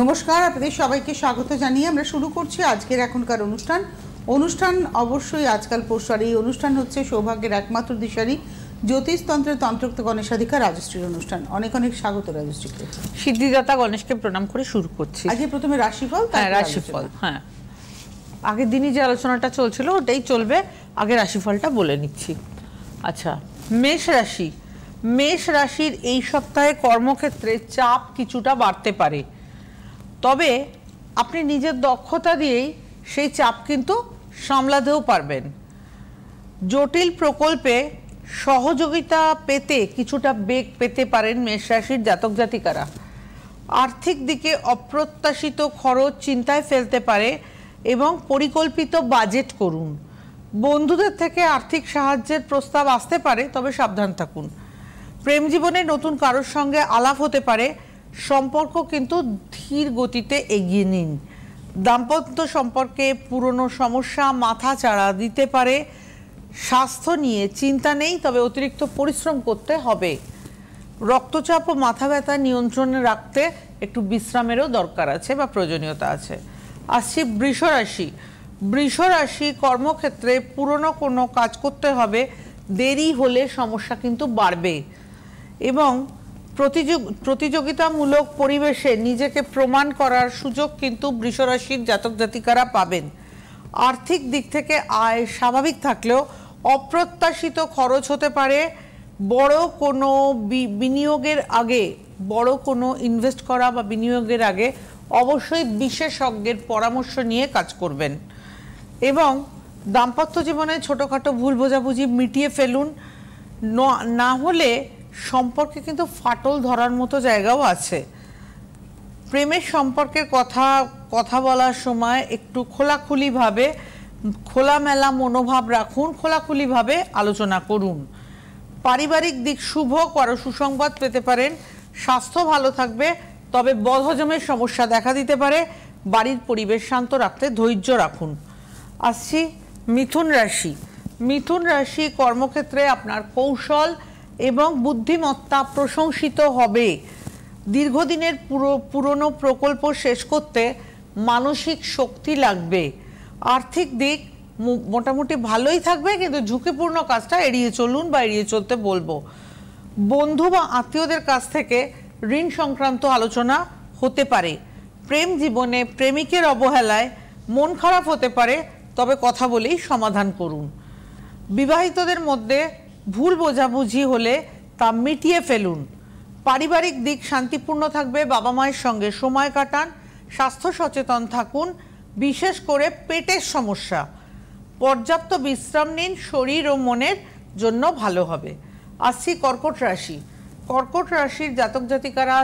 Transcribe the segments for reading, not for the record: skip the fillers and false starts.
নমস্কার, আপনাদের সবাইকে স্বাগত জানিয়ে আমরা শুরু করছি আজকের এখনকার অনুষ্ঠান অবশ্যই আজকাল পরশু। এই অনুষ্ঠান হচ্ছে সৌভাগ্যের একমাত্র দিশারি জ্যোতিষতন্ত্রের তন্ত্রোক্ত গণেশাধিকার রাজশ্রীর অনুষ্ঠান। অনেক অনেক স্বাগত রাজশ্রীকে। সিদ্ধিদাতা গণেশকে প্রণাম করে শুরু করছি। আজকে প্রথমে রাশিফল। রাশিফল, হ্যাঁ, আগের দিনই যে আলোচনাটা চলছিল ওটাই চলবে। আগে রাশিফলটা বলে নিচ্ছি। আচ্ছা, মেষ রাশি। মেষ রাশির এই সপ্তাহে কর্মক্ষেত্রে চাপ কিছুটা বাড়তে পারে, তবে আপনি নিজের দক্ষতা দিয়েই সেই চাপ কিন্তু সামলাতেও পারবেন। জটিল প্রকল্পে সহযোগিতা পেতে কিছুটা বেগ পেতে পারেন মেষ রাশির জাতক জাতিকারা। আর্থিক দিকে অপ্রত্যাশিত খরচ চিন্তায় ফেলতে পারে এবং পরিকল্পিত বাজেট করুন। বন্ধুদের থেকে আর্থিক সাহায্যের প্রস্তাব আসতে পারে, তবে সাবধান থাকুন। প্রেম জীবনে নতুন কারোর সঙ্গে আলাপ হতে পারে, সম্পর্ক কিন্তু ধীর গতিতে এগিয়ে নিন। দাম্পত্য সম্পর্কে পুরনো সমস্যা মাথাচাড়া দিতে পারে। স্বাস্থ্য নিয়ে চিন্তা নেই, তবে অতিরিক্ত পরিশ্রম করতে হবে। রক্তচাপ ও মাথা ব্যথা নিয়ন্ত্রণে রাখতে একটু বিশ্রামেরও দরকার আছে বা প্রয়োজনীয়তা আছে। আসছি বৃষ রাশি। বৃষ রাশি কর্মক্ষেত্রে পুরনো কোনো কাজ করতে হবে, দেরি হলে সমস্যা কিন্তু বাড়বে এবং প্রতিযোগিতামূলক পরিবেশে নিজেকে প্রমাণ করার সুযোগ কিন্তু বৃষ রাশির জাতক জাতিকারা পাবেন। আর্থিক দিক থেকে আয় স্বাভাবিক থাকলেও অপ্রত্যাশিত খরচ হতে পারে। বড় কোনো বিনিয়োগের আগে, বড় কোনো ইনভেস্ট করা বা বিনিয়োগের আগে অবশ্যই বিশেষজ্ঞের পরামর্শ নিয়ে কাজ করবেন। এবং দাম্পত্য জীবনে ছোটোখাটো ভুল বোঝাবুঝি মিটিয়ে ফেলুন, না হলে সম্পর্কে কিন্তু ফাটল ধরার মতো জায়গাও আছে। প্রেমের সম্পর্কের কথা বলার সময় একটু খোলাখুলিভাবে, খোলামেলা মনোভাব রাখুন, খোলাখুলিভাবে আলোচনা করুন। পারিবারিক দিক শুভ, কারো সুসংবাদ পেতে পারেন। স্বাস্থ্য ভালো থাকবে, তবে বদহজমের সমস্যা দেখা দিতে পারে। বাড়ির পরিবেশ শান্ত রাখতে ধৈর্য রাখুন। আসছি মিথুন রাশি। মিথুন রাশি কর্মক্ষেত্রে আপনার কৌশল এবং বুদ্ধিমত্তা প্রশংসিত হবে। দীর্ঘদিনের পুরনো প্রকল্প শেষ করতে মানসিক শক্তি লাগবে। আর্থিক দিক মোটামুটি ভালোই থাকবে, কিন্তু ঝুঁকিপূর্ণ কাজটা এড়িয়ে চলুন বা এড়িয়ে চলতে বলবো। বন্ধু বা আত্মীয়দের কাছ থেকে ঋণ সংক্রান্ত আলোচনা হতে পারে। প্রেম জীবনে প্রেমিকের অবহেলায় মন খারাপ হতে পারে, তবে কথা বলেই সমাধান করুন। বিবাহিতদের মধ্যে ভুল বোঝাবুঝি হলে তা মিটিয়ে ফেলুন। পারিবারিক দিক শান্তিপূর্ণ থাকবে, বাবা মায়ের সঙ্গে সময় কাটান। স্বাস্থ্য সচেতন থাকুন, বিশেষ করে পেটের সমস্যা। পর্যাপ্ত বিশ্রাম নিন, শরীর ও মনের জন্য ভালো হবে। আসছি কর্কট রাশি। কর্কট রাশির জাতক জাতিকারা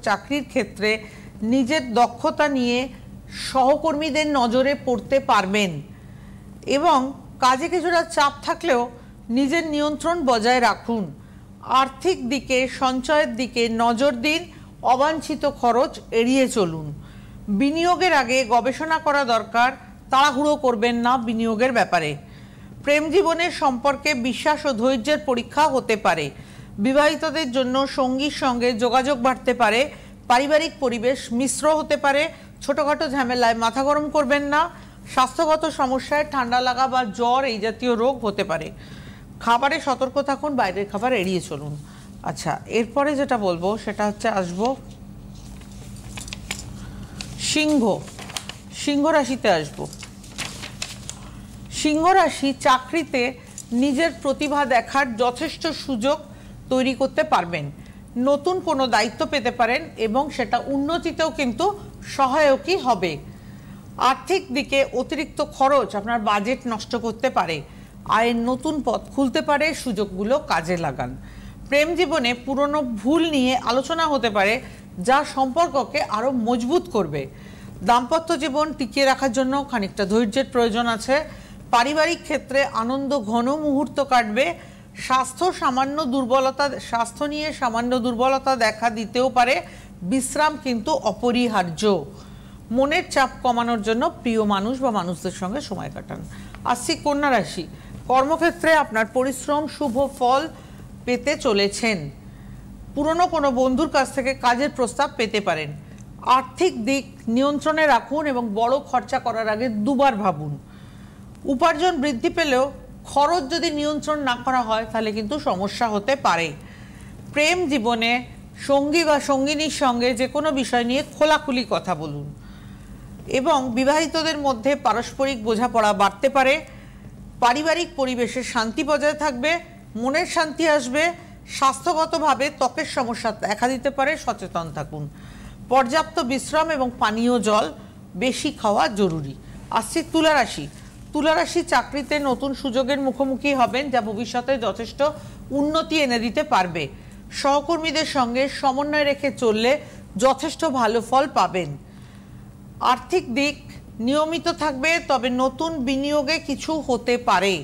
চাকরির ক্ষেত্রে নিজের দক্ষতা নিয়ে সহকর্মীদের নজরে পড়তে পারবেন এবং কাজে কিছুটা চাপ থাকলেও নিজের নিয়ন্ত্রণ বজায় রাখুন। আর্থিক দিকে সঞ্চয়ের দিকে নজর দিন, অবাঞ্ছিত খরচ এড়িয়ে চলুন। বিনিয়োগের আগে গবেষণা করা দরকার, তাড়াহুড়ো করবেন না বিনিয়োগের ব্যাপারে। প্রেম জীবনের সম্পর্কে বিশ্বাস ও ধৈর্যের পরীক্ষা হতে পারে। বিবাহিতদের জন্য সঙ্গীর সঙ্গে যোগাযোগ বাড়তে পারে। পারিবারিক পরিবেশ মিশ্র হতে পারে। ছোটোখাটো ঝামেলায় মাথা গরম করবেন না। স্বাস্থ্যগত সমস্যায় ঠান্ডা লাগা বা জ্বর এই জাতীয় রোগ হতে পারে। খাবারে সতর্ক থাকুন, বাইরের খাবার এড়িয়ে চলুন। আচ্ছা, এরপরে যেটা বলবো সেটা হচ্ছে আসবো সিংহ। সিংহ রাশিতে আসবো। সিংহ রাশি চাকরিতে নিজের প্রতিভা দেখার যথেষ্ট সুযোগ তৈরি করতে পারবেন। নতুন কোনো দায়িত্ব পেতে পারেন এবং সেটা উন্নতিতেও কিন্তু সহায়কই হবে। আর্থিক দিকে অতিরিক্ত খরচ আপনার বাজেট নষ্ট করতে পারে। আয়ের নতুন পথ খুলতে পারে, সুযোগগুলো কাজে লাগান। প্রেম জীবনে পুরনো ভুল নিয়ে আলোচনা হতে পারে, যা সম্পর্ককে আরও মজবুত করবে। দাম্পত্য জীবন টিকিয়ে রাখার জন্য খানিকটা ধৈর্যের প্রয়োজন আছে। পারিবারিক ক্ষেত্রে আনন্দ ঘন মুহূর্ত কাটবে। স্বাস্থ্য নিয়ে সামান্য দুর্বলতা দেখা দিতেও পারে। বিশ্রাম কিন্তু অপরিহার্য। মনের চাপ কমানোর জন্য প্রিয় মানুষ বা মানুষদের সঙ্গে সময় কাটান। আসছি কন্যা রাশি। কর্মক্ষেত্রে আপনার পরিশ্রম শুভ ফল পেতে চলেছেন। পুরনো কোনো বন্ধুর কাছ থেকে কাজের প্রস্তাব পেতে পারেন। আর্থিক দিক নিয়ন্ত্রণে রাখুন এবং বড় খরচা করার আগে দুবার ভাবুন। উপার্জন বৃদ্ধি পেলেও খরচ যদি নিয়ন্ত্রণ না করা হয় তাহলে কিন্তু সমস্যা হতে পারে। প্রেম জীবনে সঙ্গী বা সঙ্গিনীর সঙ্গে যে কোনো বিষয় নিয়ে খোলাখুলি কথা বলুন এবং বিবাহিতদের মধ্যে পারস্পরিক বোঝাপড়া বাড়তে পারে। পারিবারিক পরিবেশে শান্তি বজায় থাকবে, মনের শান্তি আসবে। স্বাস্থ্যগতভাবে ত্বকের সমস্যা দেখা দিতে পারে, সচেতন থাকুন। পর্যাপ্ত বিশ্রাম এবং পানীয় জল বেশি খাওয়া জরুরি। আসছি তুলা রাশি। তুলা রাশি চাকরিতে নতুন সুযোগের মুখোমুখি হবেন যা ভবিষ্যতে যথেষ্ট উন্নতি এনে দিতে পারবে। সহকর্মীদের সঙ্গে সমন্বয় রেখে চললে যথেষ্ট ভালো ফল পাবেন। আর্থিক দিক নিয়মিত থাকবে, তবে নতুন বিনিয়োগে কিছু হতে পারে।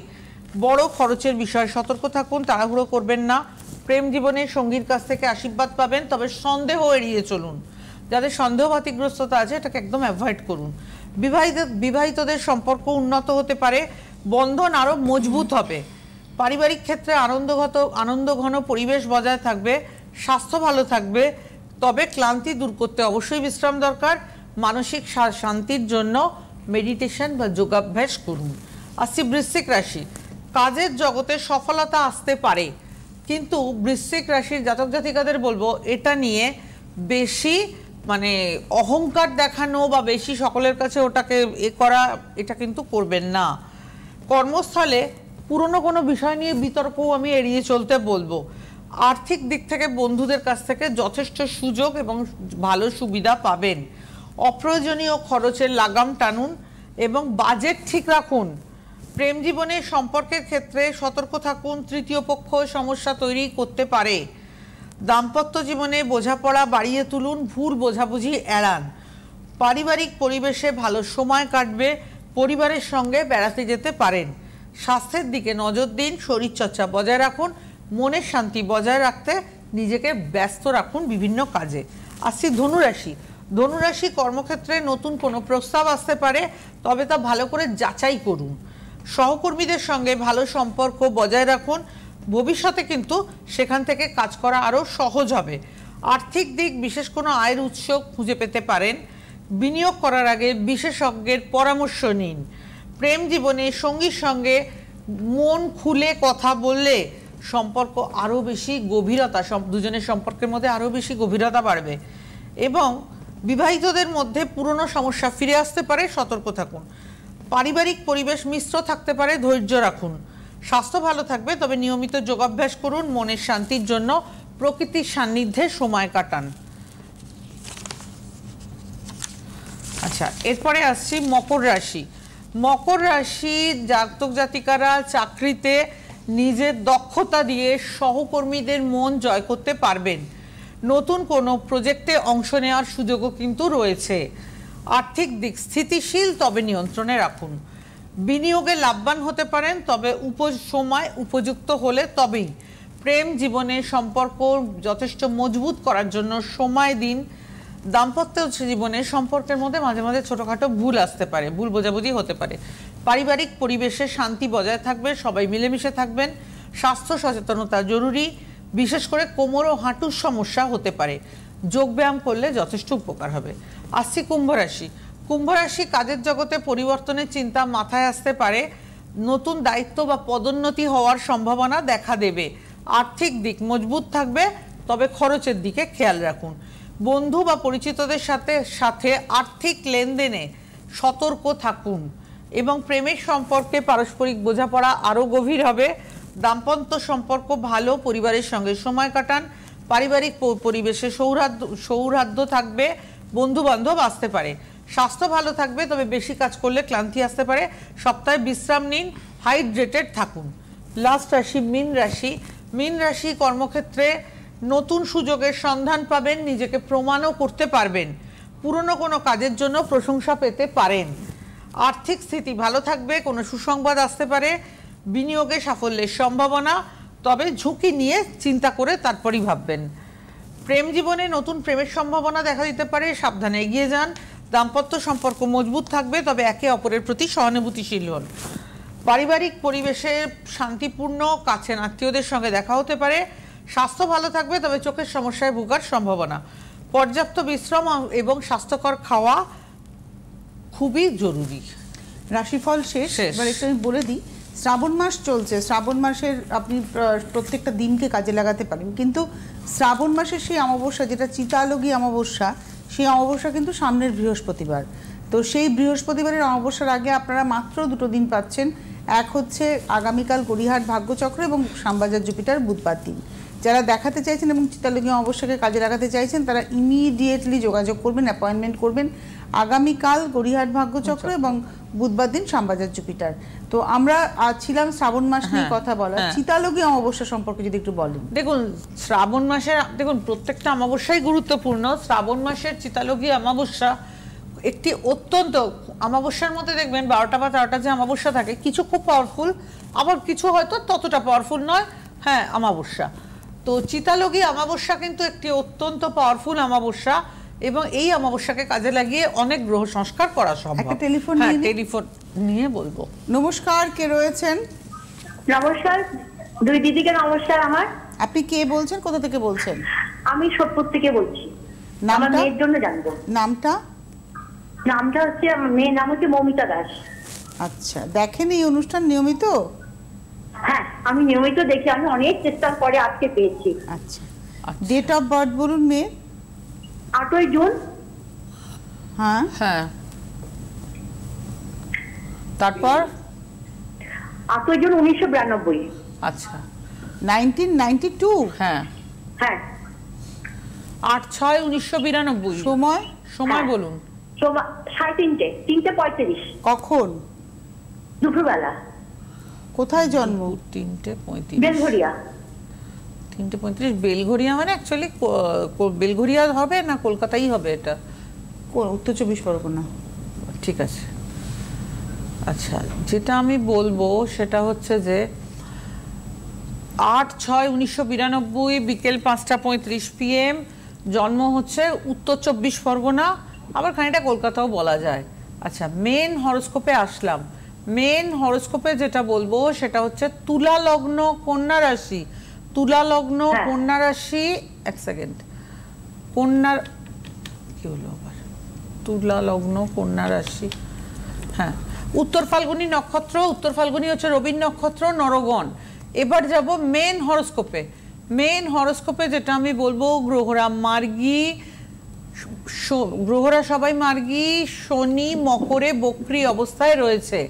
বড় খরচের বিষয়ে সতর্ক থাকুন, তাড়াহুড়ো করবেন না। প্রেম জীবনে সঙ্গীর কাছ থেকে আশীর্বাদ পাবেন, তবে সন্দেহ এড়িয়ে চলুন। যাদের সন্দেহ বাতিগ্রস্ততা আছে এটাকে একদম অ্যাভয়েড করুন। বিবাহিতদের সম্পর্ক উন্নত হতে পারে, বন্ধন আরও মজবুত হবে। পারিবারিক ক্ষেত্রে আনন্দঘন পরিবেশ বজায় থাকবে, স্বাস্থ্য ভালো থাকবে, তবে ক্লান্তি দূর করতে অবশ্যই বিশ্রাম দরকার। মানসিক শান্তির জন্য মেডিটেশন বা যোগাভ্যাস করুন। আসছি বৃশ্চিক রাশি। কাজের জগতে সফলতা আসতে পারে, কিন্তু বৃশ্চিক রাশির জাতক জাতিকাদের বলবো এটা নিয়ে বেশি অহংকার দেখানো বা বেশি সকলের কাছে ওটাকে করা, এটা কিন্তু করবেন না। কর্মস্থলে পুরনো কোনো বিষয় নিয়ে বিতর্কও আমি এড়িয়ে চলতে বলবো। আর্থিক দিক থেকে বন্ধুদের কাছ থেকে যথেষ্ট সুযোগ এবং ভালো সুবিধা পাবেন। অপ্রয়োজনীয় খরচের লাগাম টানুন এবং বাজেট ঠিক রাখুন। প্রেম জীবনে সম্পর্কের ক্ষেত্রে সতর্ক থাকুন, তৃতীয় পক্ষ সমস্যা তৈরি করতে পারে। দাম্পত্য জীবনে বোঝাপড়া বাড়িয়ে তুলুন, ভুল বোঝাবুঝি এড়ান। পারিবারিক পরিবেশে ভালো সময় কাটবে, পরিবারের সঙ্গে বেড়াতে যেতে পারেন। স্বাস্থ্যের দিকে নজর দিন, শরীরচর্চা বজায় রাখুন। মনের শান্তি বজায় রাখতে নিজেকে ব্যস্ত রাখুন বিভিন্ন কাজে। আসছি ধনুরাশি। ধনুরাশি কর্মক্ষেত্রে নতুন কোনো প্রস্তাব আসতে পারে, তবে তা ভালো করে যাচাই করুন। সহকর্মীদের সঙ্গে ভালো সম্পর্ক বজায় রাখুন, ভবিষ্যতে কিন্তু সেখান থেকে কাজ করা আরও সহজ হবে। আর্থিক দিক বিশেষ কোনো আয়ের উৎস খুঁজে পেতে পারেন। বিনিয়োগ করার আগে বিশেষজ্ঞের পরামর্শ নিন। প্রেম জীবনে সঙ্গীর সঙ্গে মন খুলে কথা বললে সম্পর্ক আরও বেশি গভীরতা, দুজনের সম্পর্কের মধ্যে আরও বেশি গভীরতা বাড়বে এবং বিবাহিতদের মধ্যে পুরনো সমস্যা ফিরে আসতে পারে, সতর্ক থাকুন। পারিবারিক পরিবেশ মিশ্র থাকতে পারে, ধৈর্য রাখুন। স্বাস্থ্য ভালো থাকবে, তবে নিয়মিত যোগাভ্যাস করুন। মনের শান্তির জন্য প্রকৃতির সান্নিধ্যে সময় কাটান। আচ্ছা, এরপরে আসছি মকর রাশি। মকর রাশি জাতক জাতিকারা চাকরিতে নিজের দক্ষতা দিয়ে সহকর্মীদের মন জয় করতে পারবেন। নতুন কোনো প্রজেক্টে অংশ নেওয়ার সুযোগও কিন্তু রয়েছে। আর্থিক দিক স্থিতিশীল, তবে নিয়ন্ত্রণে রাখুন। বিনিয়োগে লাভবান হতে পারেন, তবে সময় উপযুক্ত হলে তবেই। প্রেম জীবনে সম্পর্ক যথেষ্ট মজবুত করার জন্য সময় দিন। দাম্পত্য জীবনে সম্পর্কের মধ্যে মাঝে মাঝে ছোটোখাটো ভুল আসতে পারে, ভুল বোঝাবুঝি হতে পারে। পারিবারিক পরিবেশে শান্তি বজায় থাকবে, সবাই মিলেমিশে থাকবেন। স্বাস্থ্য সচেতনতা জরুরি, বিশেষ করে কোমর ও হাঁটুর সমস্যা হতে পারে। যোগব্যায়াম করলে যথেষ্ট উপকার হবে। আসছি কুম্ভ রাশি। কুম্ভ রাশি কাজের জগতে পরিবর্তনের চিন্তা মাথায় আসতে পারে। নতুন দায়িত্ব বা পদোন্নতি হওয়ার সম্ভাবনা দেখা দেবে। আর্থিক দিক মজবুত থাকবে, তবে খরচের দিকে খেয়াল রাখুন। বন্ধু বা পরিচিতদের সাথে আর্থিক লেনদেনে সতর্ক থাকুন এবং প্রেমের সম্পর্কে পারস্পরিক বোঝাপড়া আরও গভীর হবে। দাম্পত্য সম্পর্ক ভালো, পরিবারের সঙ্গে সময় কাটান। পারিবারিক পরিবেশে সৌহার্দ্য থাকবে, বন্ধু বান্ধব আসতে পারে। স্বাস্থ্য ভালো থাকবে, তবে বেশি কাজ করলে ক্লান্তি আসতে পারে। সপ্তাহে বিশ্রাম নিন, হাইড্রেটেড থাকুন। লাস্ট রাশি মীন রাশি। মীন রাশি কর্মক্ষেত্রে নতুন সুযোগের সন্ধান পাবেন, নিজেকে প্রমাণও করতে পারবেন। পুরনো কোনো কাজের জন্য প্রশংসা পেতে পারেন। আর্থিক স্থিতি ভালো থাকবে, কোনো সুসংবাদ আসতে পারে। বিনিয়োগে সাফল্যের সম্ভাবনা, তবে ঝুঁকি নিয়ে চিন্তা করে তারপরই ভাববেন। প্রেম জীবনে নতুন প্রেমের সম্ভাবনা দেখা দিতে পারে, সাবধানে এগিয়ে যান। দাম্পত্য সম্পর্ক মজবুত থাকবে, তবে একে অপরের প্রতি সহানুভূতিশীল হন। পারিবারিক পরিবেশে শান্তিপূর্ণ, কাছের আত্মীয়দের সঙ্গে দেখা হতে পারে। স্বাস্থ্য ভালো থাকবে, তবে চোখের সমস্যায় ভোগার সম্ভাবনা। পর্যাপ্ত বিশ্রাম এবং স্বাস্থ্যকর খাওয়া খুবই জরুরি। রাশিফল শেষ, এবার একটু আমি বলে দিই। শ্রাবণ মাস চলছে, শ্রাবণ মাসের আপনি প্রত্যেকটা দিনকে কাজে লাগাতে পারেন, কিন্তু শ্রাবণ মাসের সেই অমাবস্যা, যেটা চিতালোগী অমাবস্যা, সেই অমাবস্যা কিন্তু সামনের বৃহস্পতিবার। তো সেই বৃহস্পতিবারের অমাবস্যার আগে আপনারা মাত্র 2 দিন পাচ্ছেন। এক হচ্ছে আগামীকাল গড়িয়াহাট ভাগ্যচক্র এবং শ্যামবাজার জুপিটার বুধবার দিন। যারা দেখাতে চাইছেন এবং চিতালোগী অমাবস্যাকে কাজে লাগাতে চাইছেন তারা ইমিডিয়েটলি যোগাযোগ করবেন, অ্যাপয়েন্টমেন্ট করবেন। আগামীকাল গড়িয়াহাট ভাগ্যচক্র এবং বুধবার দিন শ্যামবাজার জুপিটার। তো আমরা ছিলাম শ্রাবণ মাস নিয়ে কথা বলা, চিতালোগী অমাবস্যা সম্পর্কে যদি একটু বলেন। দেখুন, শ্রাবণ মাসের প্রত্যেকটা অমাবস্যাই গুরুত্বপূর্ণ। শ্রাবণ মাসের চিতালোগী অমাবস্যা একটি অত্যন্ত, অমাবস্যার মধ্যে দেখবেন 12টা বা 13টা যে অমাবস্যা থাকে, কিছু খুব পাওয়ারফুল, আবার কিছু হয়তো ততটা পাওয়ারফুল নয়। হ্যাঁ, অমাবস্যা। তো চিতালোগী অমাবস্যা কিন্তু একটি অত্যন্ত পাওয়ারফুল অমাবস্যা এবং এই অমাবস্যাকে কাজে লাগিয়ে অনেক গ্রহ সংস্কার করা সম্ভব। একটা টেলিফোন নিয়ে বলবো। নমস্কার, কে রয়েছেন? নমস্কার, দুই দিদিকে নমস্কার। আমার আপনি কে বলছেন, কোথা থেকে বলছেন? আমি সোদপুর থেকে বলছি। আমার মেয়ের জন্য জানবো। নামটা হচ্ছে, আমার মেয়ের নাম হচ্ছে মৌমিতা দাস। আচ্ছা, দেখেন এই অনুষ্ঠান নিয়মিত? হ্যাঁ, আমি নিয়মিত দেখি, আমি অনেক চেষ্টার পরে আজকে পেয়েছি। আচ্ছা, ডেট অফ বার্থ বলুন মেয়ের। 8ই জুন। হ্যাঁ হ্যাঁ, তারপর 8ই জুন 1992। আচ্ছা, 1992। হ্যাঁ হ্যাঁ, 8/6/1992। সময় বলুন। 3:35। কখন? দুপুরবেলা। কোথায় জন্ম? 3:35। বেলঘরিয়া। 3:35 বেলঘরিয়া, মানে অ্যাকচুয়ালি বেলঘরিয়া হবে না কলকাতাই হবে? এটা উত্তর 24 পরগনা। ঠিক আছে। আচ্ছা, যেটা আমি বলবো সেটা হচ্ছে যে 8/6/1992 বিকেল 5:35 PM, জন্ম হচ্ছে উত্তর 24 পরগনা, আবার খানিকটা কলকাতাও বলা যায়। আচ্ছা, মেন হরোস্কোপে আসলাম। মেন হরোস্কোপে যেটা বলবো সেটা হচ্ছে তুলা লগ্ন কন্যা রাশি। তুলা লগ্ন কন্যা রাশি, এক সেকেন্ড, কন্যার কি হলো আবার? তুলা লগ্ন কন্যা রাশি, হ্যাঁ, উত্তর ফাল্গুনী নক্ষত্র। উত্তর ফাল্গুনী হচ্ছে রবির নক্ষত্র, নরগণ। এবার যাব মেন হরোস্কোপে। মেন হরোস্কোপে যেটা আমি বলবো, গ্রহরা মার্গী, গ্রহরা সবাই মার্গী, শনি মকরে বক্রী অবস্থায় রয়েছে,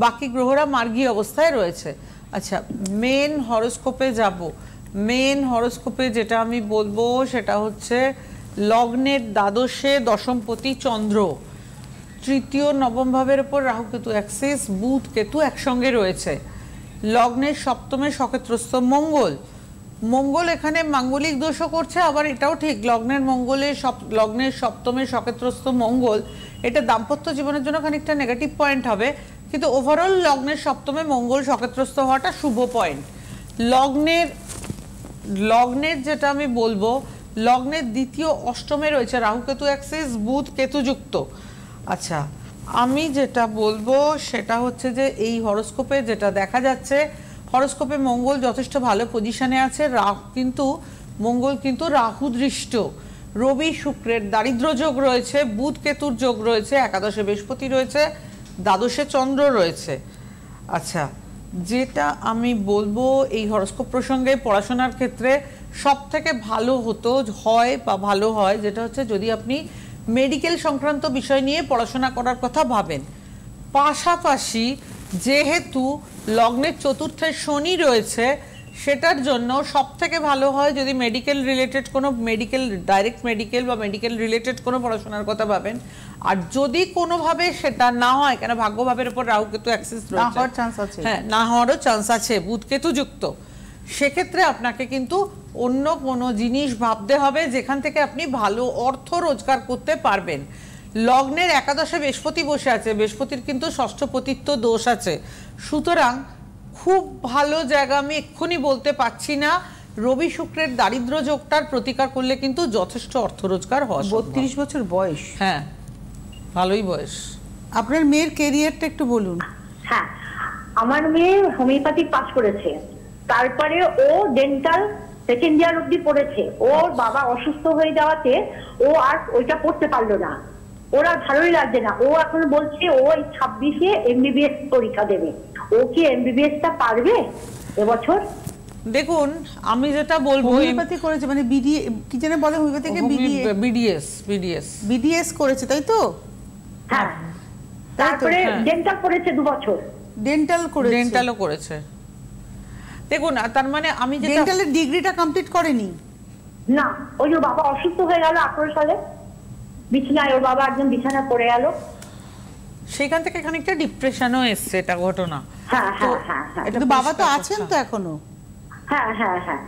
বাকি গ্রহরা মার্গী অবস্থায় রয়েছে। আচ্ছা, মেন হরোস্কোপে যাব। মেন হরোস্কোপে যেটা আমি বলবো সেটা হচ্ছে লগ্নের দ্বাদশে দশমপতি চন্দ্র, তৃতীয় নবম ভাবের উপর রাহু কেতু অ্যাক্সিস, বুধ কেতু একসঙ্গে রয়েছে। লগ্নের সপ্তমে সক্ষেত্রস্থ মঙ্গল। মঙ্গল এখানে মাঙ্গলিক দোষও করছে, আবার এটাও ঠিক, লগ্নের সপ্তমে সক্ষেত্রস্থ মঙ্গল, এটা দাম্পত্য জীবনের জন্য খানিকটা নেগেটিভ পয়েন্ট হবে, কিন্তু ওভারঅল লগ্নের সপ্তমে মঙ্গল সক্ষেত্রস্থ হওয়াটা শুভ পয়েন্ট। লগ্নের যেটা আমি বলবো, লগ্নের দ্বিতীয় অষ্টমে রয়েছে রাহু কেতু অ্যাক্সিস, বুধ কেতু যুক্ত। আচ্ছা, আমি যেটা বলবো সেটা হচ্ছে যে এই হরোস্কোপে যেটা দেখা যাচ্ছে, হরোস্কোপে মঙ্গল যথেষ্ট ভালো পজিশনে আছে, মঙ্গল কিন্তু রাহু দৃষ্ট, রবি শুক্রের দারিদ্র যোগ রয়েছে, বুধ কেতুর যোগ রয়েছে, একাদশে বৃহস্পতি রয়েছে, দ্বাদশে চন্দ্র রয়েছে। আচ্ছা, যেটা আমি বলবো এই হরোস্কোপ প্রসঙ্গে পড়াশোনার ক্ষেত্রে সব থেকে ভালো ভালো হয় যেটা হচ্ছে যদি আপনি মেডিকেল সংক্রান্ত বিষয় নিয়ে পড়াশোনা করার কথা ভাবেন। পাশাপাশি যেহেতু লগ্নের চতুর্থে শনি রয়েছে, সেটার জন্য সব থেকে ভালো হয় যদি মেডিকেল রিলেটেড কোনো ডাইরেক্ট মেডিকেল বা মেডিকেল রিলেটেড কোনো পড়াশোনার কথা ভাবেন। আর যদি কোনোভাবে সেটা না হয়, কেন ভাগ্যভাবের উপর রাহু কেতু অ্যাক্সিস রয়েছে, হ্যাঁ, না হওয়ারও চান্স আছে, বুধ কেতু যুক্ত, সেক্ষেত্রে আপনাকে কিন্তু অন্য কোনো জিনিস ভাবতে হবে যেখান থেকে আপনি ভালো অর্থ রোজগার করতে পারবেন। লগ্নের একাদশে বৃহস্পতি বসে আছে, বৃহস্পতির কিন্তু ষষ্ঠপতিত্ব দোষ আছে, সুতরাং খুব ভালো জায়গা আমি এক্ষুনি বলতে পারছি না। রবি শুক্রের দারিদ্র যোগটার প্রতিকার করলে কিন্তু যথেষ্ট অর্থ রোজগার হয়। 32 বছর বয়স, হ্যাঁ, ভালোই বয়স। আপনার মেয়ের ক্যারিয়ারটা একটু বলুন। হ্যাঁ, আমার মেয়ে হোমিওপ্যাথি পাস করেছে, তারপরে ও ডেন্টাল সেকেন্ড ইয়ার অব্দি পড়েছে। ওর বাবা অসুস্থ হয়ে যাওয়াতে ও আর ওইটা পড়তে পারলো না, ওর আর ভালোই লাগছে না। ও এখন বলছে ও 26-এ এমবিবিএস পরীক্ষা দেবে। ও কি এমবিবিএস টা পারবে এবছর? দেখুন আমি যেটা বলবো, হোমিওপ্যাথি করেছে মানে কি যেন বলে হোমিওপ্যাথিকে বিডিএস করেছে, তাই তো? হ্যাঁ, তারপরে ডেন্টাল করেছে 2 বছর। ডেন্টালও করেছে। দেখুন তার মানে আমি যেটা ডেন্টালের ডিগ্রিটা কমপ্লিট করেনি না, ওই যে বাবা অসুস্থ হয়ে গেল 18 সালে, বিছানায় ওর বাবা একজন বিছানায় পড়ে গেল, সেখান থেকে খানিকটা ডিপ্রেশনও এসছে, এটা ঘটনা। হ্যাঁ হ্যাঁ হ্যাঁ হ্যাঁ, কিন্তু বাবা তো আছেন তো এখনো। হ্যাঁ হ্যাঁ হ্যাঁ,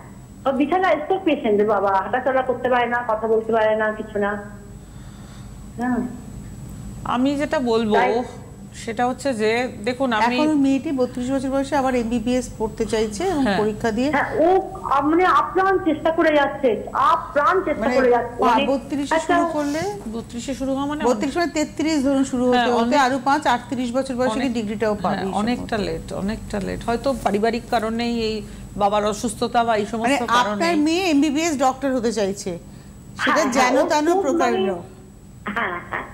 ও বিছানায় স্ট্রোক পেশেন্ট, বাবা হাঁটাচলা করতে পারে না, কথা বলতে পারে না, কিছু না। হ্যাঁ, আমি যেটা বলবো সেটা হচ্ছে যে দেখুন আমি এখন মেয়েটি 32 বছর বয়সে আবার এমবিবিএস পড়তে চাইছে এবং পরীক্ষা দিয়ে হ্যাঁ ও মানে আপ্রাণ চেষ্টা করে যাচ্ছে, আপ্রাণ চেষ্টা করে যাচ্ছে। 32 শুরু করলে 32 শুরু হওয়া মানে 32 মানে 33 ধরুন শুরু হতে হতে আরো 38 বছর বয়সে কি ডিগ্রিটাও পাবে। অনেকটা লেট হয়তো পারিবারিক কারণেই, এই বাবার অসুস্থতা বা এই সমস্ত কারণে। আপনার মেয়ে এমবিবিএস ডক্টর হতে চাইছে, সেটা জানো তানো প্রকারেণ। হ্যাঁ হ্যাঁ,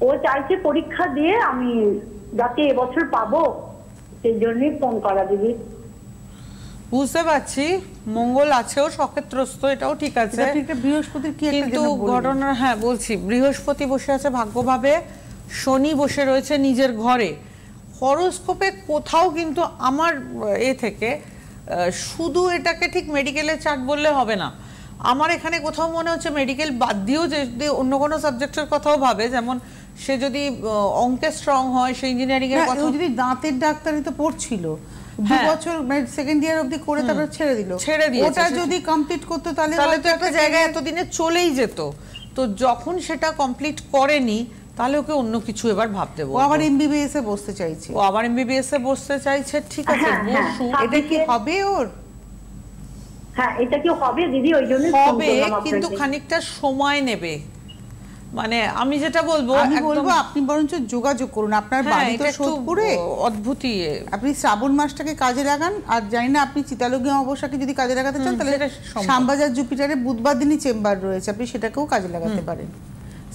ও চাইছে পরীক্ষা দিয়ে আমি যাতে এবছর পাবো, সেই জন্যই ফোন করা দিদি। বুঝতে পারছি, মঙ্গল আছেও সক্ষেত্রস্থ, এটাও ঠিক আছে। বৃহস্পতির কি একটা কিন্তু ঘটনা, হ্যাঁ বলছি, বৃহস্পতি বসে আছে ভাগ্যভাবে, শনি বসে রয়েছে নিজের ঘরে। হরোস্কোপে কোথাও কিন্তু আমার থেকে শুধু এটাকে ঠিক মেডিকেলের চার্ট বললে হবে না, আমার এখানে কোথাও মনে হচ্ছে মেডিকেল বাদ দিয়েও যদি অন্য কোনো সাবজেক্টের কথাও ভাবে, যেমন সে যদি অঙ্কে স্ট্রং হয়, সে ইঞ্জিনিয়ারিং এর কথা, যদি দাঁতের ডাক্তারি তো পড়ছিল 2 বছর মানে সেকেন্ড ইয়ার অবধি করে তারপর ছেড়ে দিয়েছে, ওটা যদি কমপ্লিট করতে তাহলে তো একটা জায়গায় এতদিনে চলেই যেত। তো যখন সেটা কমপ্লিট করেনি, তাহলে ওকে অন্য কিছু এবার ভাবতে বলবো। ও আবার এমবিবিএস এ বসতে চাইছে, ঠিক আছে বসুক। এটা কি হবে ওর? হ্যাঁ, এটা কি হবে দিদি? ওই জন্য হবে, কিন্তু খানিকটা সময় নেবে। মানে আমি যেটা বলবো, আপনি বরঞ্চ যোগাযোগ করুন, আপনার বাড়ি তো সোদপুরে, অদ্ভুতই আপনি শ্রাবণ মাসটাকে কাজে লাগান। আর জানি না আপনি চিতালগি অমাবস্যাকে যদি কাজে লাগাতে চান, তাহলে শ্যামবাজার জুপিটারে বুধবার দিনই চেম্বার রয়েছে, আপনি সেটাকেও কাজে লাগাতে পারেন।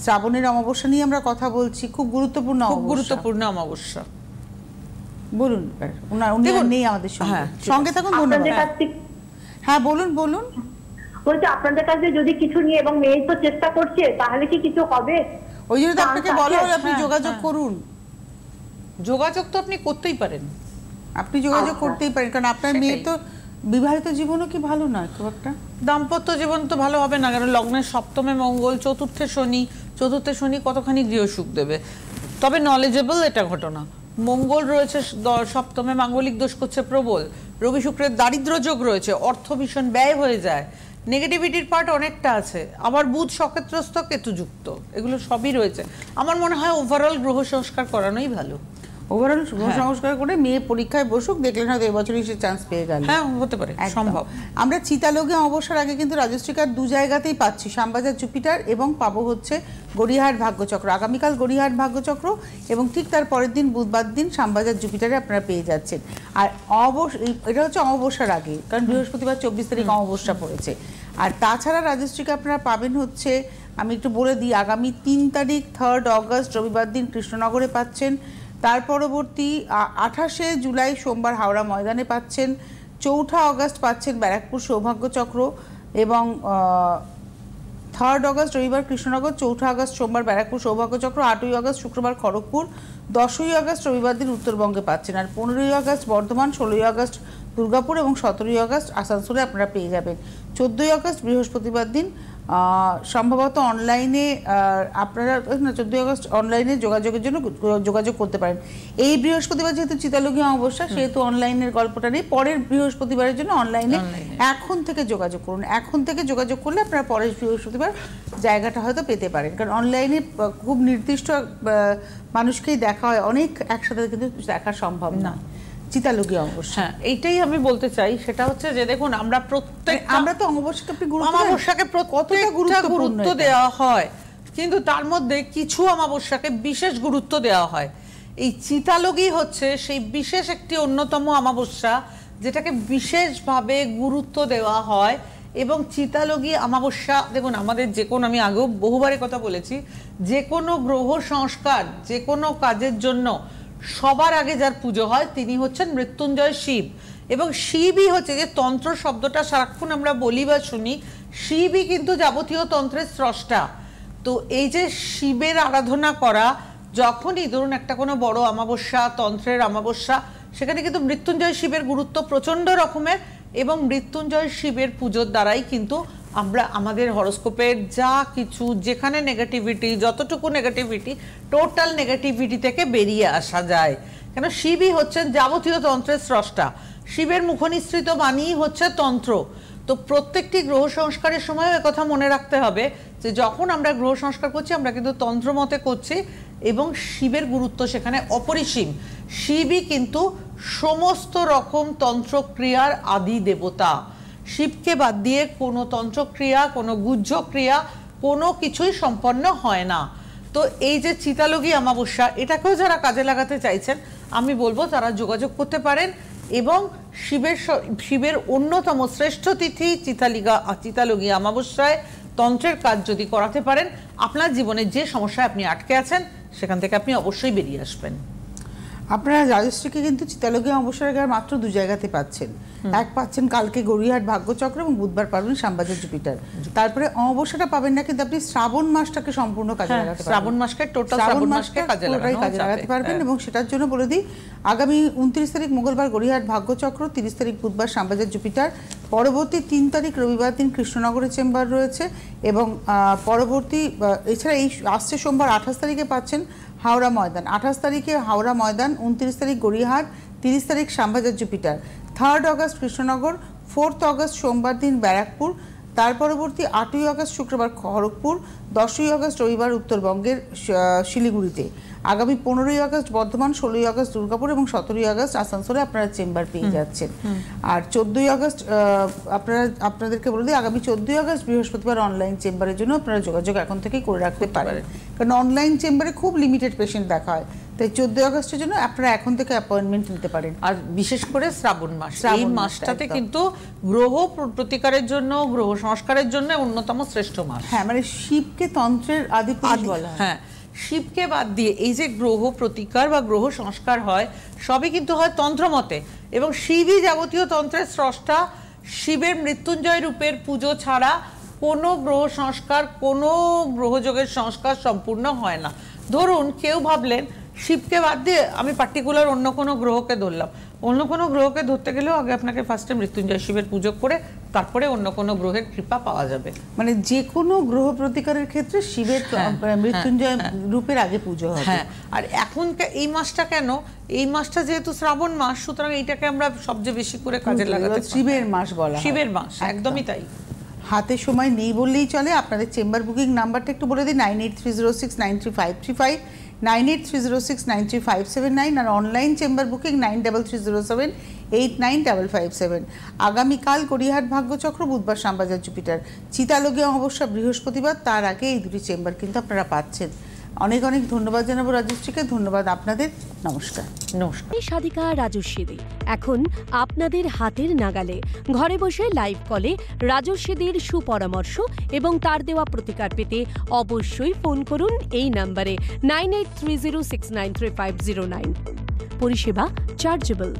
শ্রাবণের অমাবস্যা নিয়ে আমরা কথা বলছি, খুব গুরুত্বপূর্ণ অমাবস্যা। বলুন, উনি নেই আমাদের সঙ্গে থাকুন। হ্যাঁ বলুন। বলছি আপনাদের কাছে যদি কিছু নিয়ে, এবং মেয়ে তো চেষ্টা করছে, তাহলে কি কিছু হবে? ওই জন্য তো আপনাকে বলা হলো আপনি যোগাযোগ করুন। যোগাযোগ তো আপনি করতেই পারেন, কারণ আপনার মেয়ে তো বিবাহিত জীবনও কি ভালো নয় খুব একটা, দাম্পত্য জীবন তো ভালো হবে না, কারণ লগ্নের সপ্তমে মঙ্গল, চতুর্থে শনি কতখানি গৃহসুখ দেবে। তবে নলেজেবল এটা ঘটনা, মঙ্গল রয়েছে সপ্তমে, মাঙ্গলিক দোষ করছে প্রবল, রবি শুক্রের দারিদ্র যোগ রয়েছে, অর্থ ভীষণ ব্যয় হয়ে যায়, নেগেটিভিটির পার্ট অনেকটা আছে, আবার বুধ সক্ষেত্রস্থ, কেতুযুক্ত, এগুলো সবই রয়েছে। আমার মনে হয় ওভারঅল গ্রহ সংস্কার করানোই ভালো। ওভারঅল সংস্কার করে মেয়ে পরীক্ষায় বসুক, দেখলেন হয়তো এবছরই সে চান্স পেয়ে গেল। হ্যাঁ, হতে পারে, সম্ভব। আমরা চিতালগে অবসর আগে কিন্তু রাজশ্রীকার 2 জায়গাতেই পাচ্ছি, শ্যামবাজার জুপিটার, এবং পাবো হচ্ছে গড়িয়াহাট ভাগ্যচক্র। আগামীকাল গড়িয়াহাট ভাগ্যচক্র, এবং ঠিক তার পরের দিন বুধবার দিন শ্যামবাজার জুপিটারে আপনারা পেয়ে যাচ্ছেন। আর এটা হচ্ছে অমাবস্যার আগে, কারণ বৃহস্পতিবার 24 তারিখ অমাবস্যা পড়েছে। আর তাছাড়া রাজশ্রীকে আপনারা পাবেন হচ্ছে, আমি একটু বলে দিই, আগামী 3 তারিখ 3 অগস্ট রবিবার দিন কৃষ্ণনগরে পাচ্ছেন, তার পরবর্তী 28শে জুলাই সোমবার হাওড়া ময়দানে পাচ্ছেন, 4 অগস্ট পাচ্ছেন ব্যারাকপুর সৌভাগ্যচক্র, এবং 3 অগস্ট রবিবার কৃষ্ণনগর, 4 আগস্ট সোমবার ব্যারাকপুর সৌভাগ্যচক্র, 8 আগস্ট শুক্রবার খড়গপুর, 10 আগস্ট রবিবার দিন উত্তরবঙ্গে পাচ্ছেন। আর 15 আগস্ট বর্ধমান, 16 আগস্ট দুর্গাপুর, এবং 17 আগস্ট আসানসোলে আপনারা পেয়ে যাবেন। 14 আগস্ট বৃহস্পতিবার দিন সম্ভবত অনলাইনে আপনারা 14 আগস্ট অনলাইনে যোগাযোগের জন্য যোগাযোগ করতে পারেন। এই বৃহস্পতিবার যেহেতু চিতালগি অমাবস্যা, সেহেতু অনলাইনের গল্পটা নেই, পরের বৃহস্পতিবারের জন্য অনলাইনে এখন থেকে যোগাযোগ করুন। এখন থেকে যোগাযোগ করলে আপনারা পরের বৃহস্পতিবার জায়গাটা হয়তো পেতে পারেন, কারণ অনলাইনে খুব নির্দিষ্ট মানুষকেই দেখা হয়, অনেক একসাথে কিন্তু দেখা সম্ভব না। চিতালগি অমাবস্যা, হ্যাঁ এইটাই আমি বলতে চাই, সেটা হচ্ছে যে দেখুন আমরা তো অমাবস্যাকে কতটা গুরুত্ব দেওয়া হয়, কিন্তু তার মধ্যে কিছু অমাবস্যাকে বিশেষ গুরুত্ব দেওয়া হয়। এই চিতালগি হচ্ছে সেই বিশেষ একটি অন্যতম অমাবস্যা, যেটাকে বিশেষভাবে গুরুত্ব দেওয়া হয়। এবং চিতালগী অমাবস্যা, দেখুন আমাদের যে কোনো, আমি আগেও বহুবারের কথা বলেছি, যে কোনো গ্রহ সংস্কার, যে কোনো কাজের জন্য সবার আগে যার পুজো হয় তিনি হচ্ছেন মৃত্যুঞ্জয় শিব। এবং শিবই হচ্ছে, যে তন্ত্র শব্দটা সারাক্ষণ আমরা বলি বা শুনি, শিবই কিন্তু যাবতীয় তন্ত্রের স্রষ্টা। তো এই যে শিবের আরাধনা করা, যখনই ধরুন একটা কোনো বড় অমাবস্যা, তন্ত্রের অমাবস্যা, সেখানে কিন্তু মৃত্যুঞ্জয় শিবের গুরুত্ব প্রচণ্ড রকমের। এবং মৃত্যুঞ্জয় শিবের পুজোর দ্বারাই কিন্তু আমরা আমাদের হরোস্কোপের যা কিছু, যেখানে নেগেটিভিটি, যতটুকু নেগেটিভিটি, টোটাল নেগেটিভিটি থেকে বেরিয়ে আসা যায়। কেন শিবই হচ্ছেন যাবতীয় তন্ত্রের স্রষ্টা, শিবের মুখনিসৃত বাণীই হচ্ছে তন্ত্র। তো প্রত্যেকটি গ্রহ সংস্কারের সময় কথা মনে রাখতে হবে যে যখন আমরা গ্রহ সংস্কার করছি আমরা কিন্তু তন্ত্র মতে করছি, এবং শিবের গুরুত্ব সেখানে অপরিসীম। শিবই কিন্তু সমস্ত রকম তন্ত্রক্রিয়ার আদি দেবতা। শিবকে বাদ দিয়ে কোনো তন্ত্রক্রিয়া, কোনো গুহ্য ক্রিয়া, কোনো কিছুই সম্পন্ন হয় না। তো এই যে চিতালগী অমাবস্যা, এটাকেও যারা কাজে লাগাতে চাইছেন আমি বলবো তারা যোগাযোগ করতে পারেন। এবং শিবের অন্যতম শ্রেষ্ঠ তিথি চিতালগী অমাবস্যায় তন্ত্রের কাজ যদি করাতে পারেন, আপনার জীবনে যে সমস্যায় আপনি আটকে আছেন সেখান থেকে আপনি অবশ্যই বেরিয়ে আসবেন। আপনারা রাজশ্রীকে কিন্তু চিতালগী অমাবস্যার মাত্র 2 জায়গাতে পাচ্ছেন। এক পাচ্ছেন কালকে গড়িয়াহাট ভাগ্যচক্র, এবং বুধবার পাবেন শ্যামবাজার জুপিটার। তারপরে অমাবস্যাটা পাবেন না, কিন্তু আপনি শ্রাবণ মাসটাকে সম্পূর্ণ কাজে লাগাতে পারবেন। শ্রাবণ মাসকে টোটাল শ্রাবণ মাসকে কাজে লাগাতে পারবেন। এবং সেটার জন্য বলে দিই, আগামী 29 তারিখ মঙ্গলবার গড়িয়াহাট ভাগ্যচক্র, 30 তারিখ বুধবার শ্যামবাজার জুপিটার, পরবর্তী 3 তারিখ রবিবার দিন কৃষ্ণনগরে চেম্বার রয়েছে। এবং পরবর্তী এছাড়া এই আসছে সোমবার 28 তারিখে পাচ্ছেন হাওড়া ময়দান, 28 তারিখে হাওড়া ময়দান, 29 তারিখ গড়িয়াহাট, 30 তারিখ Shyambazar Jupiter, 3 August Krishnanagar, 4 August সোমবার দিন ব্যারাকপুর, তার পরবর্তী 8 আগস্ট শুক্রবার খড়গপুর, 10 আগস্ট রবিবার উত্তরবঙ্গের শিলিগুড়িতে, আগামী 15 আগস্ট বর্ধমান, 16 আগস্ট দুর্গাপুর এবং 17 আগস্ট আসানসোলে আপনারা চেম্বার পেয়ে যাচ্ছেন। আর 14 আগস্ট আপনাদেরকে বলে দিই, আগামী 14 আগস্ট বৃহস্পতিবার অনলাইন চেম্বারের জন্য আপনারা যোগাযোগ এখন থেকেই করে রাখতে পারেন, কারণ অনলাইন চেম্বারে খুব লিমিটেড পেশেন্ট দেখা হয়। তাই 14 আগস্টের জন্য আপনারা এখন থেকে অ্যাপয়েন্টমেন্ট নিতে পারেন। আর বিশেষ করে শ্রাবণ মাস, এই মাসটাতে কিন্তু গ্রহ প্রতিকারের জন্য, গ্রহ সংস্কারের জন্য অন্যতম শ্রেষ্ঠ মাস। হ্যাঁ, মানে শিবকে তন্ত্রের আদি পুরুষ বলা হয়। হ্যাঁ, শিবকে বাদ দিয়ে এই যে গ্রহ প্রতিকার বা গ্রহ সংস্কার হয়, সবই কিন্তু হয় তন্ত্রমতে। এবং শিবই যাবতীয় তন্ত্রের স্রষ্টা। শিবের মৃত্যুঞ্জয় রূপের পুজো ছাড়া কোনো গ্রহ সংস্কার, কোনো গ্রহযোগের সংস্কার সম্পূর্ণ হয় না। ধরুন কেউ ভাবলেন শিবকে বাদ দিয়ে আমি পার্টিকুলার অন্য কোনো গ্রহকে ধরলাম, অন্য কোনো গ্রহকে ধরতে গেলেও আগে আপনাকে ফার্স্টে মৃত্যুঞ্জয় শিবের পুজো করে তারপরে অন্য কোনো গ্রহের কৃপা পাওয়া যাবে। মানে যে কোনো গ্রহ প্রতিকারের ক্ষেত্রে শিবের মৃত্যুঞ্জয় রূপের আগে পুজো হবে। হ্যাঁ, আর এখন এই মাসটা কেন, এই মাসটা যেহেতু শ্রাবণ মাস, সুতরাং এইটাকে আমরা সবচেয়ে বেশি করে কাজে লাগাতে শিবের মাস বলা হয়। শিবের মাস, একদমই তাই। হাতে সময় নেই বললেই চলে। আপনাদের চেম্বার বুকিং নাম্বারটা একটু বলে দিই, 9830693535, 9830693579, আর অনলাইন চেম্বার বুকিং 9307895557। আগামীকাল গড়িয়াহাট ভাগ্যচক্র, বুধবার শ্যামবাজার জুপিটার, চিতালগী অমাবস্যা বৃহস্পতিবার, তার আগে এই দুটি চেম্বার কিন্তু আপনারা পাচ্ছেন। অনেক অনেক ধন্যবাদ জানাবো রাজশ্রীকে। ধন্যবাদ আপনাদের। নমস্কার। নমস্কার। সাধিকা রাজস্বী দে এখন আপনাদের হাতের নাগালে, ঘরে বসে লাইভ কলে রাজস্বীদের সুপরামর্শ এবং তার দেওয়া প্রতিকার পেতে অবশ্যই ফোন করুন এই নম্বরে 9830693509। পরিষেবা চার্জেবল।